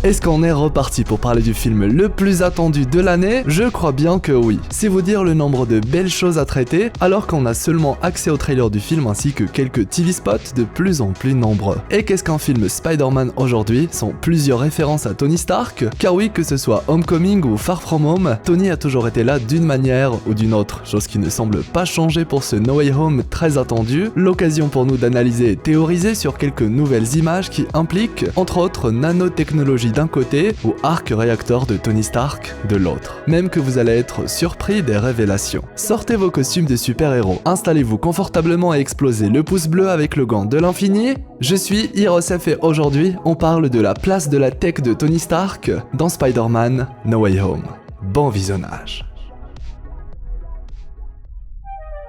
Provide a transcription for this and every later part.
Est-ce qu'on est reparti pour parler du film le plus attendu de l'année? Je crois bien que oui. C'est vous dire le nombre de belles choses à traiter, alors qu'on a seulement accès au trailer du film ainsi que quelques TV spots de plus en plus nombreux. Et qu'est-ce qu'un film Spider-Man aujourd'hui? Sans plusieurs références à Tony Stark? Car oui, que ce soit Homecoming ou Far From Home, Tony a toujours été là d'une manière ou d'une autre, chose qui ne semble pas changer pour ce No Way Home très attendu, l'occasion pour nous d'analyser et théoriser sur quelques nouvelles images qui impliquent, entre autres, nanotechnologie d'un côté ou arc réacteur de Tony Stark de l'autre. Même que vous allez être surpris des révélations. Sortez vos costumes de super-héros, installez-vous confortablement et explosez le pouce bleu avec le gant de l'infini. Je suis Hirosef et aujourd'hui, on parle de la place de la tech de Tony Stark dans Spider-Man No Way Home. Bon visionnage.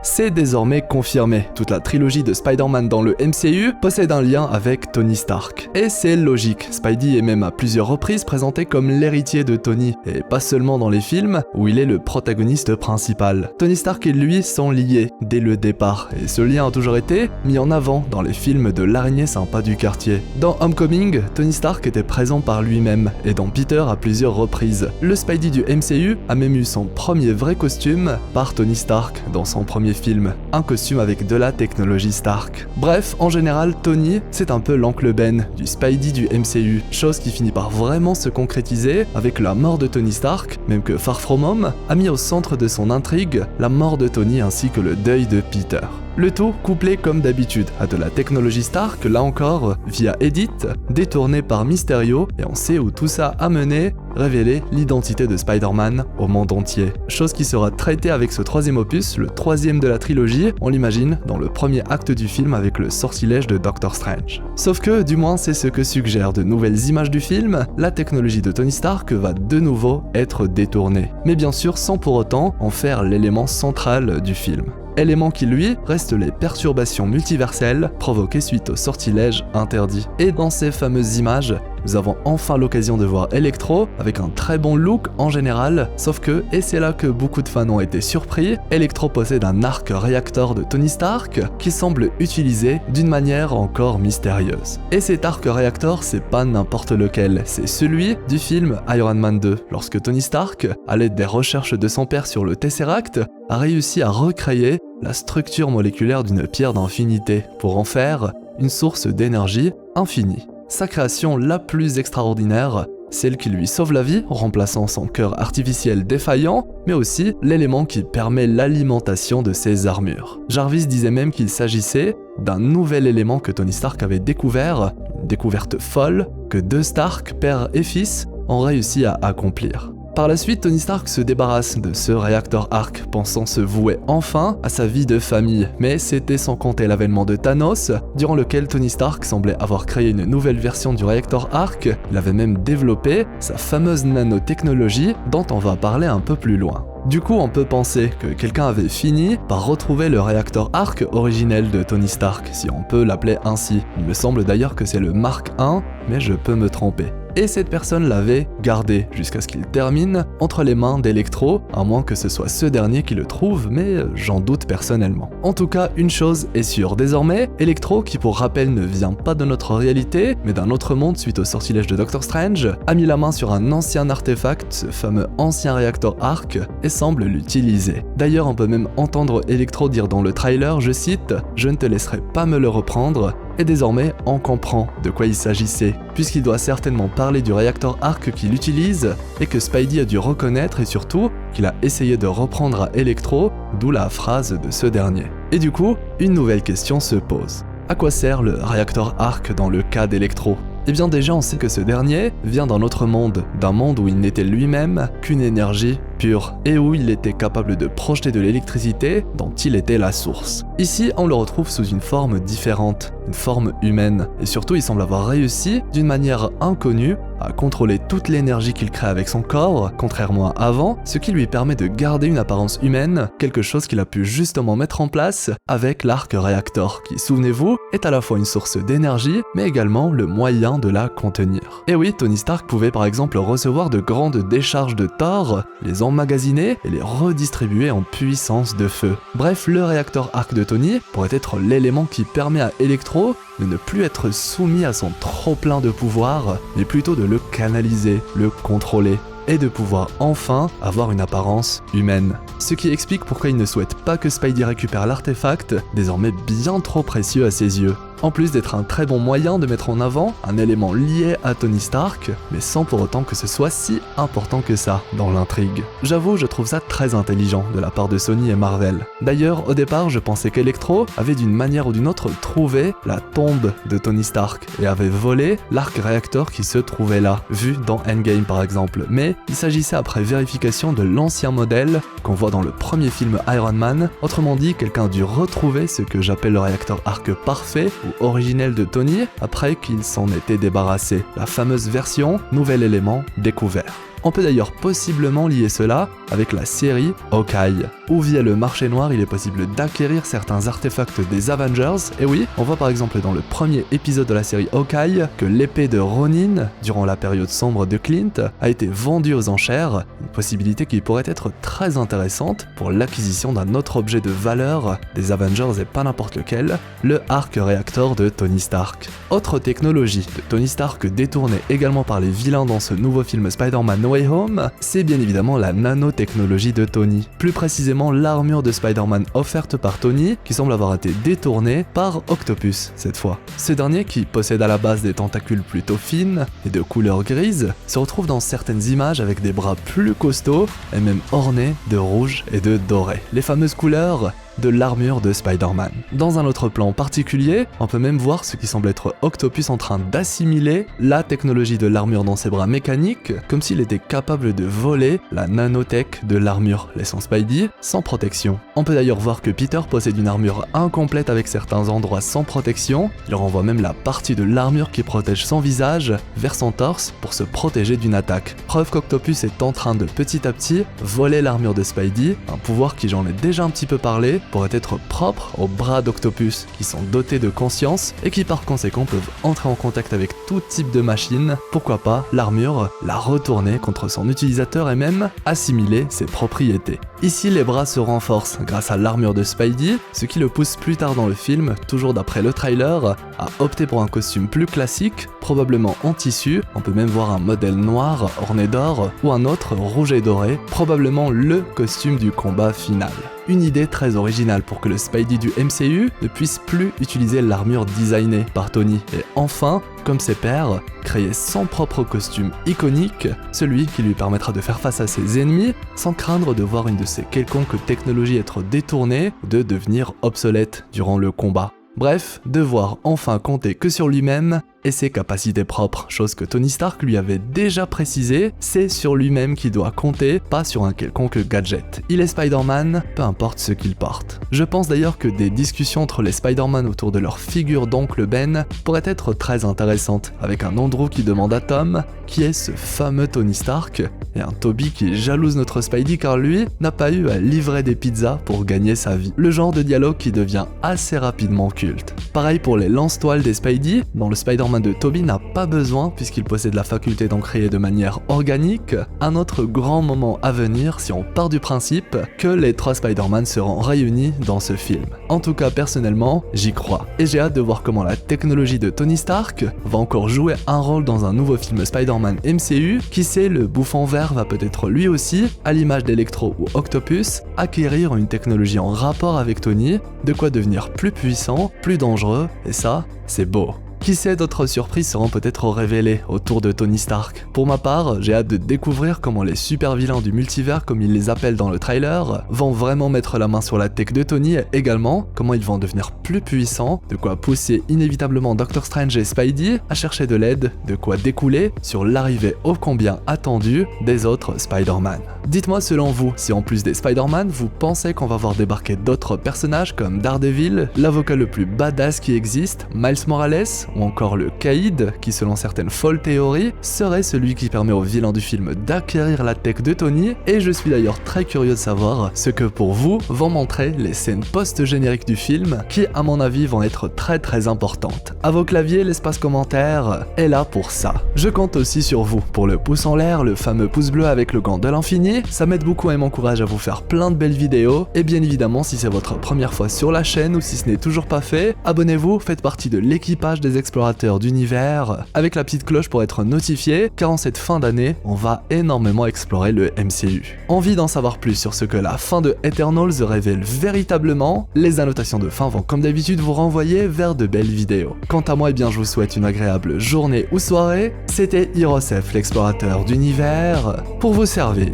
C'est désormais confirmé, toute la trilogie de Spider-Man dans le MCU possède un lien avec Tony Stark. Et c'est logique, Spidey est même à plusieurs reprises présenté comme l'héritier de Tony, et pas seulement dans les films où il est le protagoniste principal. Tony Stark et lui sont liés dès le départ, et ce lien a toujours été mis en avant dans les films de l'araignée sympa du quartier. Dans Homecoming, Tony Stark était présent par lui-même, et dans Peter à plusieurs reprises. Le Spidey du MCU a même eu son premier vrai costume par Tony Stark dans son premier film, un costume avec de la technologie Stark. Bref, en général, Tony, c'est un peu l'oncle Ben du Spidey du MCU, chose qui finit par vraiment se concrétiser avec la mort de Tony Stark, même que Far From Home a mis au centre de son intrigue la mort de Tony ainsi que le deuil de Peter. Le tout couplé comme d'habitude à de la technologie Stark, là encore via Edith, détournée par Mysterio, et on sait où tout ça a mené, révéler l'identité de Spider-Man au monde entier. Chose qui sera traitée avec ce troisième opus, le troisième de la trilogie, on l'imagine dans le premier acte du film avec le sortilège de Doctor Strange. Sauf que, du moins c'est ce que suggèrent de nouvelles images du film, la technologie de Tony Stark va de nouveau être détournée. Mais bien sûr sans pour autant en faire l'élément central du film. Élément qui lui reste les perturbations multiverselles provoquées suite au sortilège interdit. Et dans ces fameuses images, nous avons enfin l'occasion de voir Electro avec un très bon look en général, sauf que, et c'est là que beaucoup de fans ont été surpris, Electro possède un arc réacteur de Tony Stark qui semble utilisé d'une manière encore mystérieuse. Et cet arc réacteur, c'est pas n'importe lequel, c'est celui du film Iron Man 2, lorsque Tony Stark, à l'aide des recherches de son père sur le Tesseract, a réussi à recréer la structure moléculaire d'une pierre d'infinité pour en faire une source d'énergie infinie. Sa création la plus extraordinaire, celle qui lui sauve la vie en remplaçant son cœur artificiel défaillant, mais aussi l'élément qui permet l'alimentation de ses armures. Jarvis disait même qu'il s'agissait d'un nouvel élément que Tony Stark avait découvert, une découverte folle que deux Stark, père et fils, ont réussi à accomplir. Par la suite, Tony Stark se débarrasse de ce réacteur arc, pensant se vouer enfin à sa vie de famille. Mais c'était sans compter l'avènement de Thanos, durant lequel Tony Stark semblait avoir créé une nouvelle version du réacteur arc. Il avait même développé sa fameuse nanotechnologie, dont on va parler un peu plus loin. Du coup, on peut penser que quelqu'un avait fini par retrouver le réacteur arc originel de Tony Stark, si on peut l'appeler ainsi. Il me semble d'ailleurs que c'est le Mark I, mais je peux me tromper. Et cette personne l'avait gardé jusqu'à ce qu'il termine entre les mains d'Electro, à moins que ce soit ce dernier qui le trouve, mais j'en doute personnellement. En tout cas, une chose est sûre désormais, Electro, qui pour rappel ne vient pas de notre réalité, mais d'un autre monde suite au sortilège de Doctor Strange, a mis la main sur un ancien artefact, ce fameux ancien réacteur arc, et semble l'utiliser. D'ailleurs, on peut même entendre Electro dire dans le trailer, je cite, « Je ne te laisserai pas me le reprendre », et désormais on comprend de quoi il s'agissait, puisqu'il doit certainement parler du réacteur arc qu'il utilise, et que Spidey a dû reconnaître et surtout qu'il a essayé de reprendre à Electro, d'où la phrase de ce dernier. Et du coup, une nouvelle question se pose. À quoi sert le réacteur arc dans le cas d'Electro ? Eh bien déjà on sait que ce dernier vient d'un autre monde, d'un monde où il n'était lui-même qu'une énergie pure, et où il était capable de projeter de l'électricité dont il était la source. Ici, on le retrouve sous une forme différente, une forme humaine, et surtout il semble avoir réussi, d'une manière inconnue, à contrôler toute l'énergie qu'il crée avec son corps, contrairement à avant, ce qui lui permet de garder une apparence humaine, quelque chose qu'il a pu justement mettre en place avec l'arc réacteur, qui, souvenez-vous, est à la fois une source d'énergie, mais également le moyen de la contenir. Et oui, Tony Stark pouvait par exemple recevoir de grandes décharges de Thor, les emmagasiner et les redistribuer en puissance de feu. Bref, le réacteur arc de Tony pourrait être l'élément qui permet à Electro Electro de ne plus être soumis à son trop-plein de pouvoir, mais plutôt de le canaliser, le contrôler, et de pouvoir enfin avoir une apparence humaine. Ce qui explique pourquoi il ne souhaite pas que Spidey récupère l'artefact, désormais bien trop précieux à ses yeux. En plus d'être un très bon moyen de mettre en avant un élément lié à Tony Stark, mais sans pour autant que ce soit si important que ça dans l'intrigue. J'avoue, je trouve ça très intelligent de la part de Sony et Marvel. D'ailleurs, au départ, je pensais qu'Electro avait d'une manière ou d'une autre trouvé la tombe de Tony Stark et avait volé l'arc réacteur qui se trouvait là, vu dans Endgame par exemple. Mais il s'agissait après vérification de l'ancien modèle qu'on voit dans le premier film Iron Man. Autrement dit, quelqu'un a dû retrouver ce que j'appelle le réacteur arc parfait ou originel de Tony après qu'il s'en était débarrassé. La fameuse version nouvel élément découvert. On peut d'ailleurs possiblement lier cela avec la série Hawkeye, où via le marché noir il est possible d'acquérir certains artefacts des Avengers, et oui, on voit par exemple dans le premier épisode de la série Hawkeye que l'épée de Ronin, durant la période sombre de Clint, a été vendue aux enchères, une possibilité qui pourrait être très intéressante pour l'acquisition d'un autre objet de valeur des Avengers et pas n'importe lequel, le Arc Reactor de Tony Stark. Autre technologie de Tony Stark détournée également par les vilains dans ce nouveau film Spider-Man No Way Home, c'est bien évidemment la nanotechnologie de Tony. Plus précisément l'armure de Spider-Man offerte par Tony, qui semble avoir été détournée par Octopus cette fois. Ce dernier, qui possède à la base des tentacules plutôt fines et de couleur grise, se retrouve dans certaines images avec des bras plus costauds et même ornés de rouge et de doré. Les fameuses couleurs de l'armure de Spider-Man. Dans un autre plan particulier, on peut même voir ce qui semble être Octopus en train d'assimiler la technologie de l'armure dans ses bras mécaniques, comme s'il était capable de voler la nanotech de l'armure, laissant Spidey sans protection. On peut d'ailleurs voir que Peter possède une armure incomplète avec certains endroits sans protection, il renvoie même la partie de l'armure qui protège son visage vers son torse pour se protéger d'une attaque. Preuve qu'Octopus est en train de petit à petit voler l'armure de Spidey, un pouvoir qui, j'en ai déjà un petit peu parlé, pourrait être propre aux bras d'Octopus, qui sont dotés de conscience et qui par conséquent peuvent entrer en contact avec tout type de machine, pourquoi pas l'armure, la retourner contre son utilisateur et même assimiler ses propriétés. Ici, les bras se renforcent grâce à l'armure de Spidey, ce qui le pousse plus tard dans le film, toujours d'après le trailer, à opter pour un costume plus classique, probablement en tissu, on peut même voir un modèle noir orné d'or ou un autre rouge et doré, probablement le costume du combat final. Une idée très originale pour que le Spidey du MCU ne puisse plus utiliser l'armure designée par Tony et enfin, comme ses pairs, créer son propre costume iconique, celui qui lui permettra de faire face à ses ennemis sans craindre de voir une de ses quelconques technologies être détournée ou de devenir obsolète durant le combat. Bref, devoir enfin compter que sur lui-même et ses capacités propres, chose que Tony Stark lui avait déjà précisé, c'est sur lui-même qu'il doit compter, pas sur un quelconque gadget. Il est Spider-Man, peu importe ce qu'il porte. Je pense d'ailleurs que des discussions entre les Spider-Man autour de leur figure d'oncle Ben pourraient être très intéressantes, avec un Andrew qui demande à Tom qui est ce fameux Tony Stark, et un Toby qui jalouse notre Spidey car lui n'a pas eu à livrer des pizzas pour gagner sa vie. Le genre de dialogue qui devient assez rapidement culte. Pareil pour les lance-toiles des Spidey, dans le Spider-Man de Tobey n'a pas besoin puisqu'il possède la faculté d'en créer de manière organique. Un autre grand moment à venir si on part du principe que les 3 Spider-Man seront réunis dans ce film. En tout cas personnellement, j'y crois. Et j'ai hâte de voir comment la technologie de Tony Stark va encore jouer un rôle dans un nouveau film Spider-Man MCU. Qui sait, le bouffon vert va peut-être lui aussi, à l'image d'Electro ou Octopus, acquérir une technologie en rapport avec Tony, de quoi devenir plus puissant, plus dangereux, et ça, c'est beau. Qui sait, d'autres surprises seront peut-être révélées autour de Tony Stark. Pour ma part, j'ai hâte de découvrir comment les super vilains du multivers, comme ils les appellent dans le trailer, vont vraiment mettre la main sur la tech de Tony et également comment ils vont devenir plus puissants, de quoi pousser inévitablement Doctor Strange et Spidey à chercher de l'aide, de quoi découler sur l'arrivée ô combien attendue des autres Spider-Man. Dites-moi selon vous, si en plus des Spider-Man, vous pensez qu'on va voir débarquer d'autres personnages comme Daredevil, l'avocat le plus badass qui existe, Miles Morales, ou encore le Caïd, qui selon certaines folles théories, serait celui qui permet aux vilains du film d'acquérir la tech de Tony, et je suis d'ailleurs très curieux de savoir ce que pour vous vont montrer les scènes post-génériques du film, qui à mon avis vont être très importantes. À vos claviers, l'espace commentaire est là pour ça. Je compte aussi sur vous pour le pouce en l'air, le fameux pouce bleu avec le gant de l'infini, ça m'aide beaucoup et m'encourage à vous faire plein de belles vidéos, et bien évidemment si c'est votre première fois sur la chaîne ou si ce n'est toujours pas fait, abonnez-vous, faites partie de l'équipage des explorateurs d'univers, avec la petite cloche pour être notifié, car en cette fin d'année, on va énormément explorer le MCU. Envie d'en savoir plus sur ce que la fin de Eternals révèle véritablement, les annotations de fin vont comme d'habitude vous renvoyer vers de belles vidéos. Quant à moi, eh bien je vous souhaite une agréable journée ou soirée, c'était Hirosef l'explorateur d'univers, pour vous servir.